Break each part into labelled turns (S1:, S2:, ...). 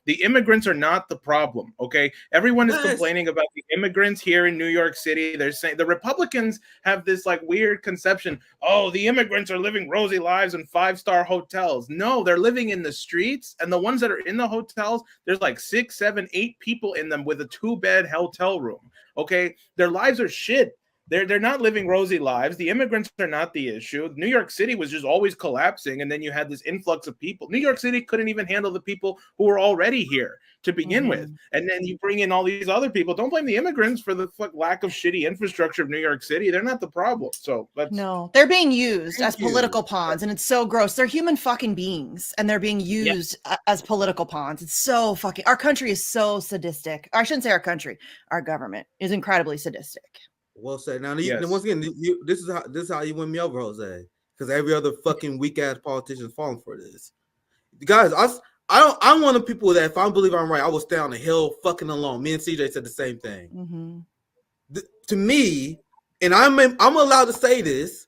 S1: The immigrants are not the problem, okay? Everyone is complaining about the immigrants here in New York City. They're saying the Republicans have this like weird conception, oh, the immigrants are living rosy lives in five-star hotels. No, they're living in the streets, and the ones that are in the hotels, there's like 6, 7, 8 people in them with a 2-bed hotel room, okay? Their lives are shit. They're not living rosy lives. The immigrants are not the issue. New York City was just always collapsing, and then you had this influx of people. New York City couldn't even handle the people who were already here to begin with, and then you bring in all these other people. Don't blame the immigrants for the lack of shitty infrastructure of New York City. They're not the problem. So
S2: no, they're being used as political pawns, and it's so gross. They're human fucking beings, and they're being used as political pawns. It's so fucking. Our country is so sadistic. Or I shouldn't say our country. Our government is incredibly sadistic.
S3: Well said. Now, once again, this is how you win me over, Jose, because every other fucking weak ass politician is falling for this. Guys, I'm one of the people that if I believe I'm right, I will stay on the hill fucking alone. Me and CJ said the same thing. To me, and I'm allowed to say this,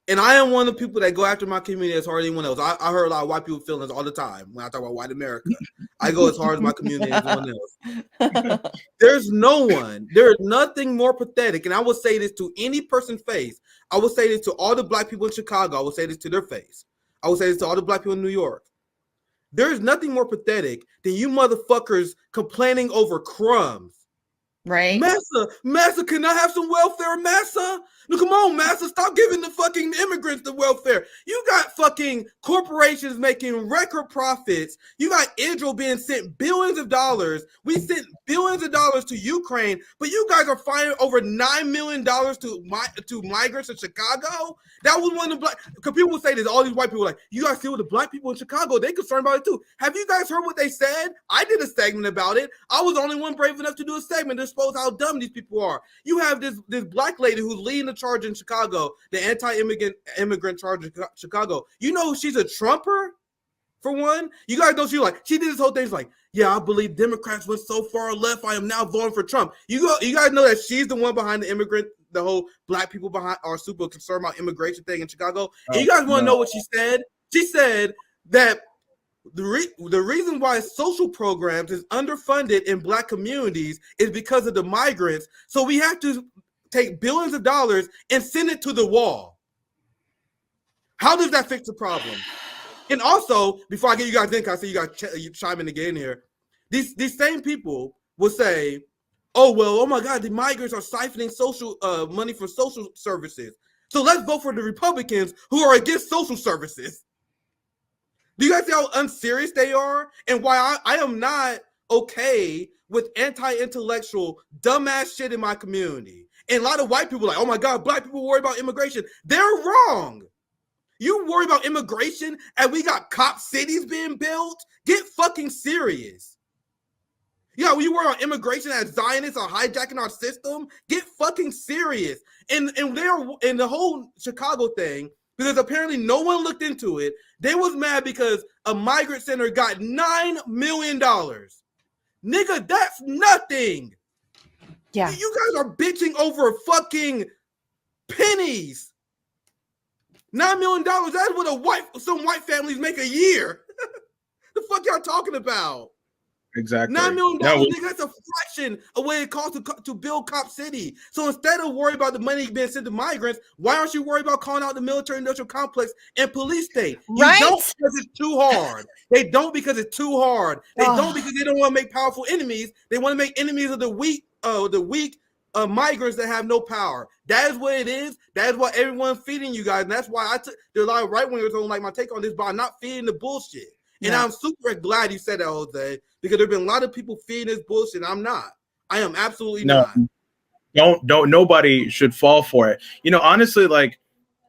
S3: and I am one of the people that go after my community as hard as anyone else. I heard a lot of white people feelings all the time when I talk about white America. I go as hard as my community as anyone else. There is nothing more pathetic, and I will say this to any person face. I will say this to all the black people in Chicago. I will say this to their face. I will say this to all the black people in New York. There is nothing more pathetic than you motherfuckers complaining over crumbs.
S2: Right?
S3: Massa, can I have some welfare, Massa? No, come on, Massa, stop giving the fucking immigrants the welfare. You got fucking corporations making record profits. You got Israel being sent billions of dollars. We sent billions of dollars to Ukraine, but you guys are finding over $9 million to migrants in Chicago. That was one of the black, because people will say this, all these white people like, you guys see what the black people in Chicago, they concerned about it too. Have you guys heard what they said? I did a segment about it. I was the only one brave enough to do a segment to expose how dumb these people are. You have this black lady who's leading the charge in Chicago, the anti-immigrant charge in Chicago. You know she's a Trumper, for one. You guys know she did this whole thing. She's like, yeah, I believe Democrats went so far left, I am now voting for Trump. You guys know that she's the one behind the whole black people behind are super concerned about immigration thing in Chicago. And you guys want to know what she said? She said that the reason why social programs is underfunded in black communities is because of the migrants. So we have to take billions of dollars and send it to the wall. How does that fix the problem? And also, before I get you guys in, because I see you guys chime in again here, these same people will say, oh my God, the migrants are siphoning social money for social services. So let's vote for the Republicans who are against social services. Do you guys see how unserious they are? And why I am not okay with anti-intellectual, dumbass shit in my community. And a lot of white people are like, oh my God, black people worry about immigration. They're wrong. You worry about immigration and we got cop cities being built? Get fucking serious. Yeah, when you worry about immigration as Zionists are hijacking our system, get fucking serious. And they're in the whole Chicago thing, because apparently no one looked into it. They was mad because a migrant center got $9 million. Nigga, that's nothing.
S2: Yeah.
S3: You guys are bitching over fucking pennies. $9 million, that's what some white families make a year. The fuck y'all talking about?
S1: Exactly.
S3: $9 million, nigga, that's a fraction of what it costs to build Cop City. So instead of worrying about the money being sent to migrants, why aren't you worried about calling out the military-industrial complex and police state? You don't because it's too hard. They don't because it's too hard. They don't because they don't want to make powerful enemies. They want to make enemies of the weak migrants that have no power. That is what it is. That is what everyone's feeding you guys. And that's why there's a lot of right-wingers don't like my take on this, but I'm not feeding the bullshit. And I'm super glad you said that, Jose, because there've been a lot of people feeding this bullshit. I'm not. I am absolutely not.
S1: Don't. Nobody should fall for it. You know, honestly, like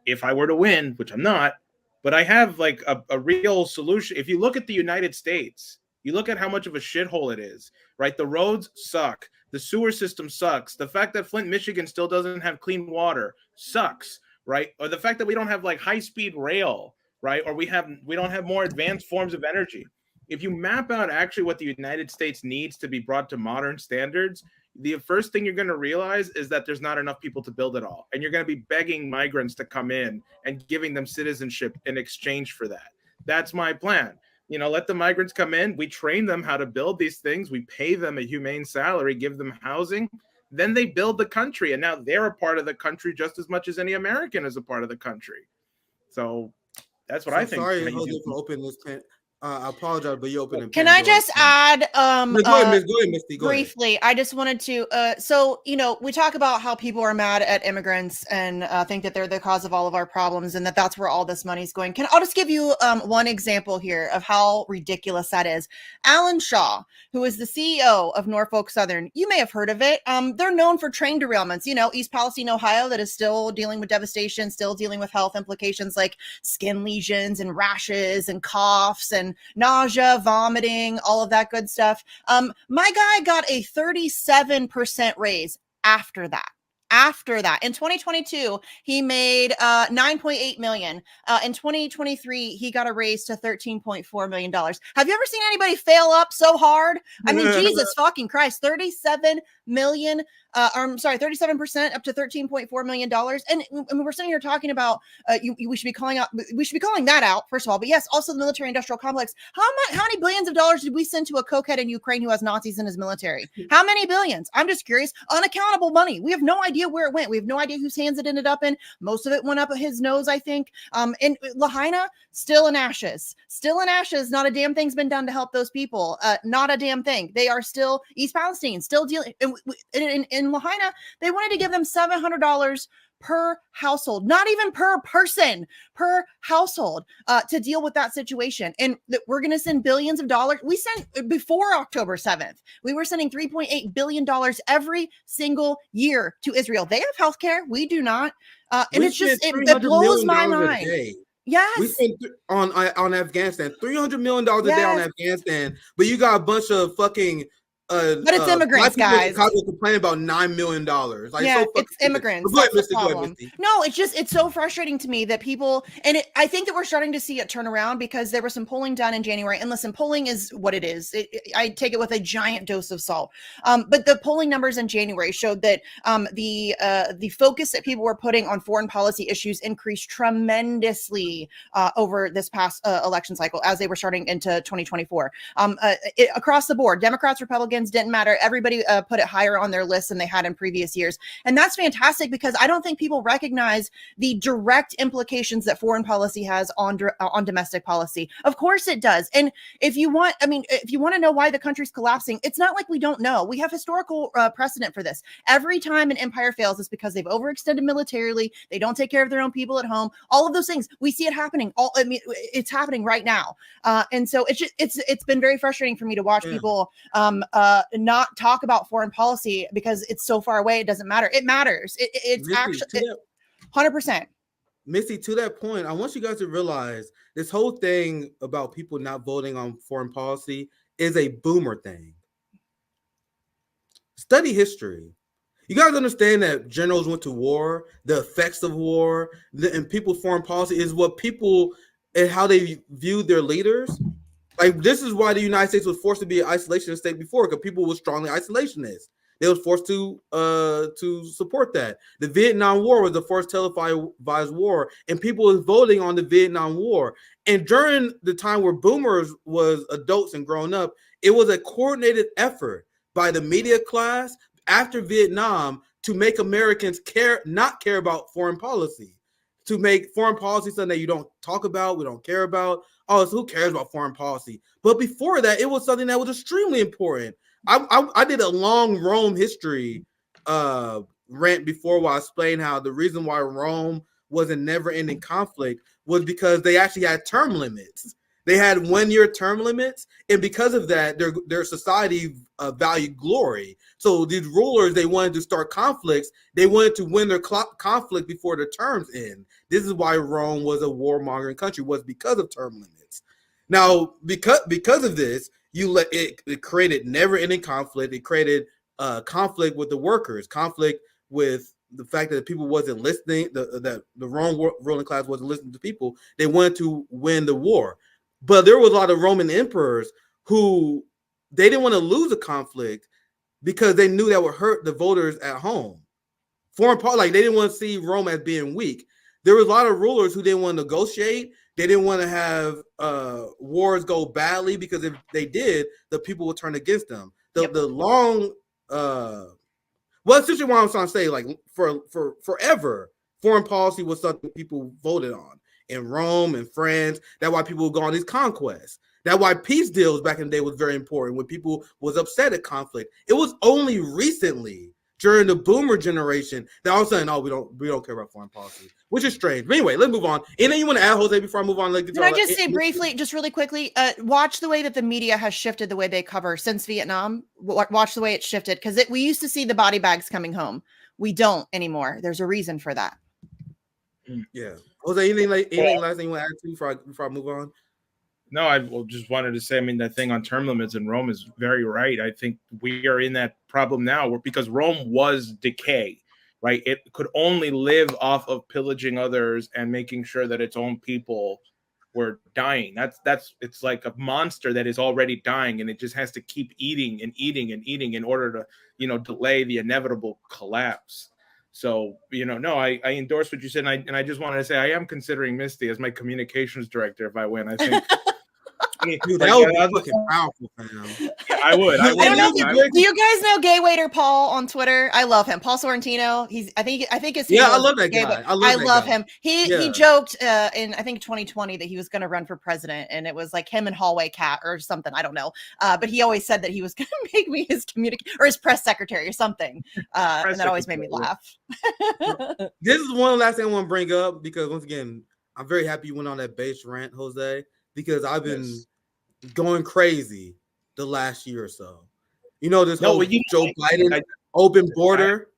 S1: if I were to win, which I'm not, but I have like a real solution. If you look at the United States, you look at how much of a shithole it is, right? The roads suck. The sewer system sucks. The fact that Flint, Michigan still doesn't have clean water sucks, right? Or the fact that we don't have like high-speed rail, right? Or we don't have more advanced forms of energy. If you map out actually what the United States needs to be brought to modern standards, the first thing you're going to realize is that there's not enough people to build it all. And you're going to be begging migrants to come in and giving them citizenship in exchange for that. That's my plan. You know, let the migrants come in. We train them how to build these things. We pay them a humane salary, give them housing. Then they build the country, and now they're a part of the country just as much as any American is a part of the country. So that's what I think.
S3: Sorry, Jose, for opening this. I apologize, but you opened.
S2: Can I just add
S3: go ahead, Misty. Go
S2: briefly? I just wanted to so we talk about how people are mad at immigrants and think that they're the cause of all of our problems and that's where all this money's going. I'll just give you one example here of how ridiculous that is. Alan Shaw, who is the CEO of Norfolk Southern, you may have heard of it. They're known for train derailments. East Palestine, Ohio, that is still dealing with devastation, still dealing with health implications like skin lesions and rashes and coughs and nausea, vomiting, all of that good stuff. My guy got a 37% raise after that. In 2022, he made 9.8 million. In 2023, he got a raise to $13.4 million. Have you ever seen anybody fail up so hard? I mean, Jesus fucking Christ, 37% up to $13.4 million. And we're sitting here talking about we should be calling that out, first of all. But yes, also the military industrial complex. How many billions of dollars did we send to a cokehead in Ukraine who has Nazis in his military? How many billions? I'm just curious. Unaccountable money. We have no idea where it went. We have no idea whose hands it ended up in. Most of it went up his nose, I think. And Lahaina, still in ashes. Not a damn thing's been done to help those people. Not a damn thing. They are still East Palestine, still dealing. In Lahaina, they wanted to give them $700 per household, not even per person, per household, to deal with that situation. And we're going to send billions of dollars. We sent before October 7th. We were sending $3.8 billion every single year to Israel. They have healthcare. We do not. And it's just, it blows my mind. Yes.
S3: We spent on Afghanistan, $300 million a day on Afghanistan, but you got a bunch of fucking
S2: but it's immigrants, guys.
S3: Complaining about $9 million. Like,
S2: yeah,
S3: so
S2: it's immigrants.
S3: Go ahead,
S2: That's
S3: Misty,
S2: the problem. No, it's so frustrating to me that people, and I think that we're starting to see it turn around because there was some polling done in January. And listen, polling is what it is. I take it with a giant dose of salt. But the polling numbers in January showed that the focus that people were putting on foreign policy issues increased tremendously over this past election cycle as they were starting into 2024. Across the board, Democrats, Republicans, didn't matter. Everybody put it higher on their list than they had in previous years. And that's fantastic because I don't think people recognize the direct implications that foreign policy has on domestic policy. Of course it does. And if you want to know why the country's collapsing, it's not like we don't know. We have historical precedent for this. Every time an empire fails, it's because they've overextended militarily. They don't take care of their own people at home. All of those things. We see it happening. It's happening right now. And so it's been very frustrating for me to watch people not talk about foreign policy because it's so far away. It doesn't matter. It matters. It's actually 100%.
S3: Missy, to that point, I want you guys to realize this whole thing about people not voting on foreign policy is a boomer thing. Study history. You guys understand that generals went to war, the effects of war, and people's foreign policy is what people and how they viewed their leaders. Like, this is why the United States was forced to be an isolationist state before, because people were strongly isolationist. They were forced to support that. The Vietnam War was the first televised war, and people was voting on the Vietnam War. And during the time where boomers was adults and grown up, it was a coordinated effort by the media class after Vietnam to make Americans not care about foreign policy, to make foreign policy something that you don't talk about, we don't care about. Oh, so who cares about foreign policy? But before that, it was something that was extremely important. I did a long Rome history rant before where I explained how the reason why Rome was a never-ending conflict was because they actually had term limits. They had 1-year term limits, and because of that, their society valued glory. So these rulers, they wanted to start conflicts. They wanted to win their conflict before their terms end. This is why Rome was a warmongering country, was because of term limits. Now, because of this, it created never-ending conflict. It created conflict with the workers, conflict with the fact that people wasn't listening, that the Rome ruling class wasn't listening to people. They wanted to win the war. But there was a lot of Roman emperors who they didn't want to lose a conflict because they knew that would hurt the voters at home. Foreign policy, like they didn't want to see Rome as being weak. There was a lot of rulers who didn't want to negotiate They didn't want to have wars go badly because if they did, the people would turn against them. The long well, essentially what I'm trying to say, like for forever, foreign policy was something people voted on in Rome and France. That's why people would go on these conquests. That's why peace deals back in the day was very important when people was upset at conflict. It was only recently during the boomer generation that all of a sudden, oh, we don't care about foreign policy, which is strange. But anyway, let's move on. Anything you want to add, Jose, before I move on?
S2: Can I just say briefly, just really quickly, watch the way that the media has shifted the way they cover since Vietnam. Watch the way it's shifted, because we used to see the body bags coming home. We don't anymore. There's a reason for that.
S3: Yeah. Jose, anything last thing you want to add to before I move on?
S1: No, I just wanted to say, I mean, that thing on term limits in Rome is very right. I think we are in that problem now because Rome was decay, right? It could only live off of pillaging others and making sure that its own people were dying. It's like a monster that is already dying, and it just has to keep eating and eating and eating in order to, delay the inevitable collapse. So, no, I endorse what you said. And I just wanted to say, I am considering Misty as my communications director if I win. I think.
S3: Dude, that would be fucking powerful, fam.
S1: Yeah, I would.
S2: I don't know. Do you guys know Gay Waiter Paul on Twitter? I love him. Paul Sorrentino. I think it's
S3: I love that guy. I love
S2: him. He joked in I think 2020 that he was going to run for president, and it was like him and Hallway Cat or something. I don't know. But he always said that he was going to make me his his press secretary or something. And that always made me laugh.
S3: This is one last thing I want to bring up because once again, I'm very happy you went on that base rant, Jose, because I've been going crazy the last year or so. This whole Joe Biden open border.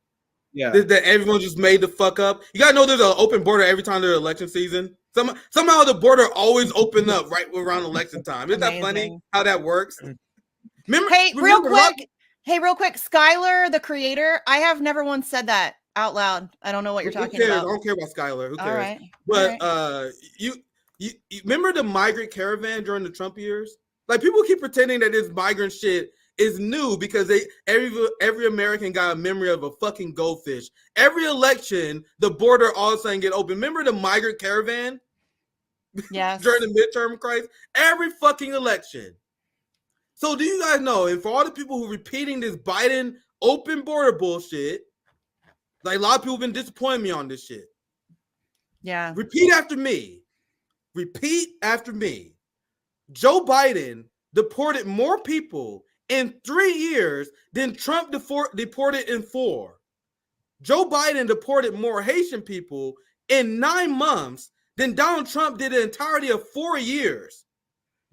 S3: That everyone just made the fuck up. You gotta know there's an open border every time there's election season. Somehow the border always open up right around election time. Isn't that funny how that works?
S2: Real quick, Skylar, the creator. I have never once said that out loud. I don't know what you're talking about.
S3: I don't care about Skylar. Who cares?
S2: All right.
S3: But you remember the migrant caravan during the Trump years? Like people keep pretending that this migrant shit is new because every American got a memory of a fucking goldfish. Every election, the border all of a sudden get open. Remember the migrant caravan?
S2: Yes.
S3: During the midterm crisis? Every fucking election. So do you guys know, and for all the people who are repeating this Biden open border bullshit, like a lot of people have been disappointing me on this shit.
S2: Yeah.
S3: Repeat after me. Joe Biden deported more people in 3 years than Trump deported in 4. Joe Biden deported more Haitian people in 9 months than Donald Trump did the entirety of 4 years.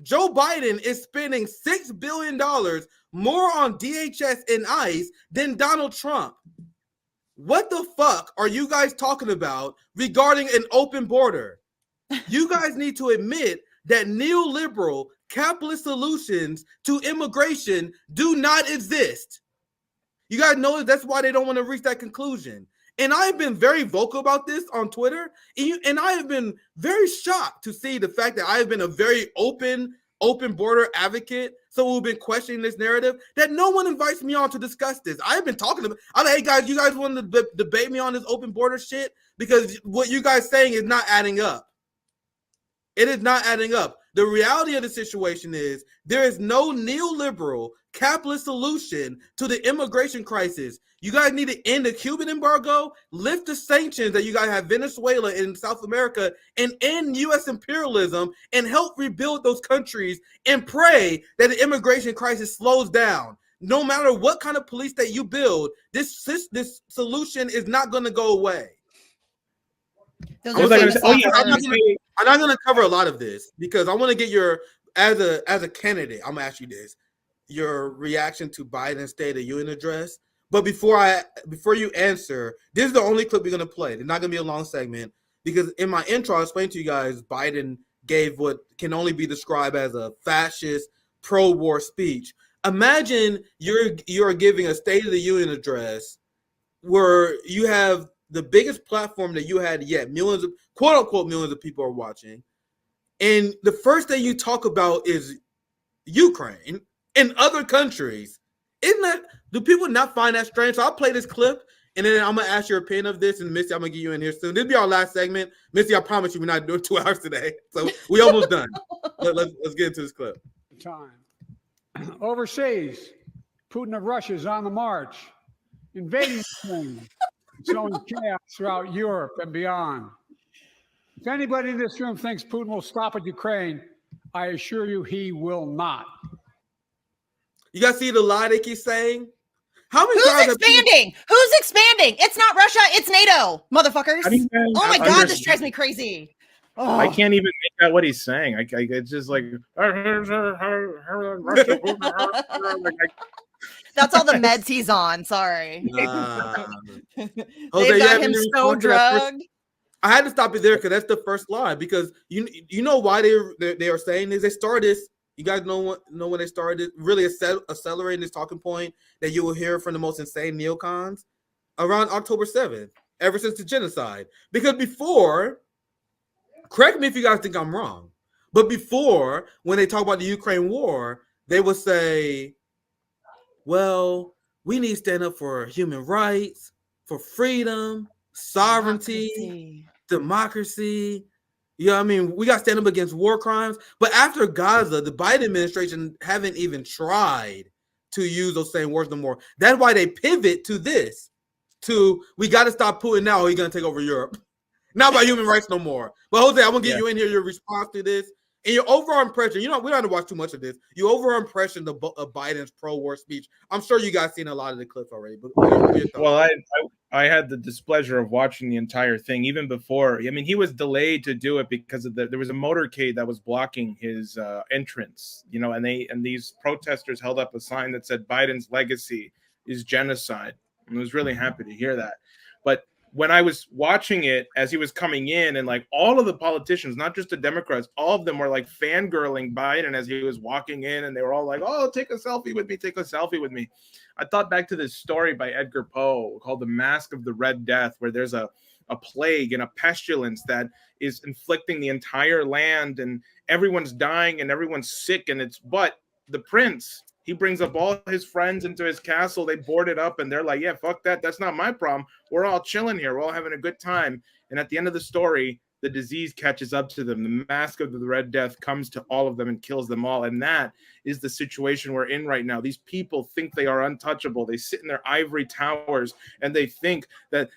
S3: Joe Biden is spending $6 billion more on DHS and ICE than Donald Trump. What the fuck are you guys talking about regarding an open border? You guys need to admit that neoliberal capitalist solutions to immigration do not exist. You guys know that's why they don't want to reach that conclusion. And I have been very vocal about this on Twitter. And I have been very shocked to see the fact that I have been a very open border advocate. So we've been questioning this narrative that no one invites me on to discuss this. I've been talking to them. I'm like, hey guys, you guys want to debate me on this open border shit? Because what you guys saying is not adding up. It is not adding up. The reality of the situation is there is no neoliberal capitalist solution to the immigration crisis. You guys need to end the Cuban embargo, lift the sanctions that you guys have Venezuela and South America, and end U.S. imperialism and help rebuild those countries and pray that the immigration crisis slows down. No matter what kind of police state you build, this solution is not going to go away. I'm not going to cover a lot of this because I want to get your, as a candidate, I'm going to ask you this, your reaction to Biden's State of the Union address. But before you answer, this is the only clip we're going to play. It's not going to be a long segment because in my intro, I explained to you guys Biden gave what can only be described as a fascist pro-war speech. Imagine you're giving a State of the Union address where you have the biggest platform that you had yet, millions of quote unquote millions of people are watching, and the first thing you talk about is Ukraine and other countries. Do people not find that strange? So I'll play this clip And then I'm gonna ask your opinion of this, and Missy, I'm gonna get you in here soon. This will be our last segment. Missy, I promise you, we're not doing 2 hours today, so we almost done. Let's get into this clip.
S4: Time overseas, Putin of Russia is on the march, invading Ukraine, sowing chaos throughout Europe and beyond. If anybody in this room thinks Putin will stop at Ukraine, I assure you he will not.
S3: You guys see the lie they keep saying? How many
S2: Who's
S3: times
S2: expanding? Who's expanding? It's not Russia, it's NATO, motherfuckers. Oh my God, this drives me crazy. Oh.
S1: I can't even make out what he's saying. It's just like
S2: that's all the meds he's on. Sorry.
S3: Jose,
S2: They've got him so drugged.
S3: I had to stop it there because that's the first lie. Because you know why they are saying this. They started this. You guys know when they started really accelerating this talking point that you will hear from the most insane neocons around October 7th, ever since the genocide. Because before, correct me if you guys think I'm wrong, but before, when they talk about the Ukraine war, they would say, well, we need to stand up for human rights, for freedom, sovereignty, democracy. You know what I mean? We got to stand up against war crimes. But after Gaza, the Biden administration haven't even tried to use those same words no more. That's why they pivot to this. We got to stop Putin now or he's going to take over Europe. Not about human rights no more. But Jose, I'm going to get you in here, your response to this. And your overall impression, we don't have to watch too much of this. Your overall impression of Biden's pro-war speech. I'm sure you guys seen a lot of the clips already. But
S1: well, I had the displeasure of watching the entire thing even before. I mean, he was delayed to do it because of there was a motorcade that was blocking his entrance. And these protesters held up a sign that said Biden's legacy is genocide. I was really happy to hear that. But when I was watching it as he was coming in, and like all of the politicians, not just the Democrats, all of them were like fangirling Biden as he was walking in, and they were all like, "Oh, take a selfie with me, take a selfie with me." I thought back to this story by Edgar Poe called "The Mask of the Red Death," where there's a plague and a pestilence that is inflicting the entire land, and everyone's dying and everyone's sick, but the prince, he brings up all his friends into his castle. They board it up and they're like, yeah, fuck that. That's not my problem. We're all chilling here. We're all having a good time. And at the end of the story, the disease catches up to them. The mask of the Red Death comes to all of them and kills them all. And that is the situation we're in right now. These people think they are untouchable. They sit in their ivory towers and they think that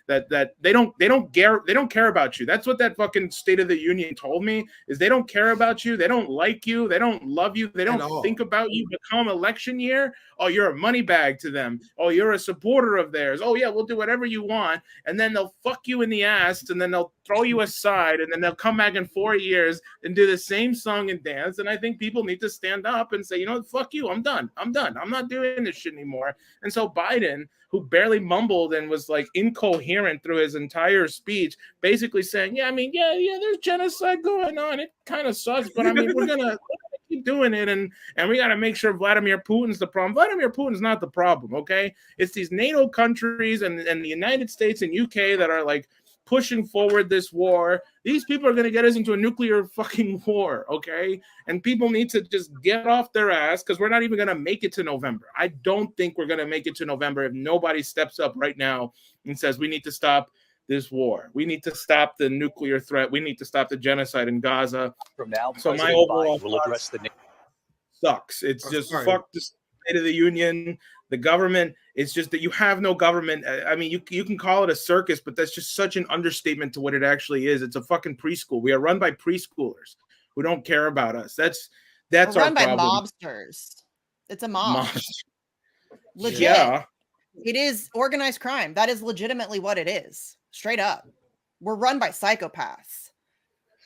S1: they don't care about you. That's what that fucking State of the Union told me, is they don't care about you. They don't like you. They don't love you. They don't think about you. Become election year, oh, you're a money bag to them. Oh, you're a supporter of theirs. Oh yeah, we'll do whatever you want. And then they'll fuck you in the ass, and then they'll throw you aside, and then they'll come back in 4 years and do the same song and dance. And I think people need to stand up and say, you know what, fuck you. I'm done. I'm not doing this shit anymore. And so Biden, who barely mumbled and was like incoherent through his entire speech, basically saying, yeah, there's genocide going on. It kind of sucks, but I mean, we're gonna keep doing it, and we got to make sure Vladimir Putin's the problem. Vladimir Putin's not the problem, okay? It's these NATO countries and the United States and UK that are like pushing forward this war. These people are going to get us into a nuclear fucking war, okay? And people need to just get off their ass, because we're not even going to make it to November. I don't think we're going to make it to November if nobody steps up right now and says we need to stop this war. We need to stop the nuclear threat. We need to stop the genocide in Gaza.
S5: From now,
S1: so my overall will address the sucks. It's just fuck the State of the Union, the government. It's just that you have no government. I mean, you can call it a circus, but that's just such an understatement to what it actually is. It's a fucking preschool. We are run by preschoolers who don't care about us. That's
S2: We're
S1: our
S2: run by
S1: problem.
S2: mobsters. It's a mob. Legit.
S1: Yeah.
S2: It is organized crime. That is legitimately what it is. Straight up. We're run by psychopaths.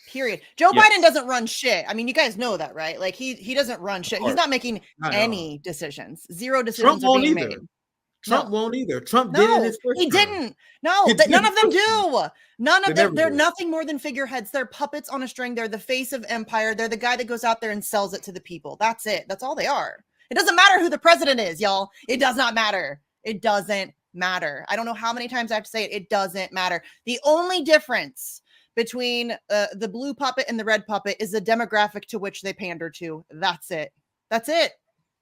S2: Period. Joe Biden doesn't run shit. I mean, you guys know that, right? Like he doesn't run shit. He's not making any decisions. Zero decisions are being made.
S3: Trump won't either. Trump did in his first
S2: term. Didn't. No, none of them do. None of them. They're nothing more than figureheads. They're puppets on a string. They're the face of empire. They're the guy that goes out there and sells it to the people. That's it. That's all they are. It doesn't matter who the president is, y'all. It does not matter. It doesn't matter. I don't know how many times I have to say it. It doesn't matter. The only difference between the blue puppet and the red puppet is the demographic to which they pander to. That's it. That's it.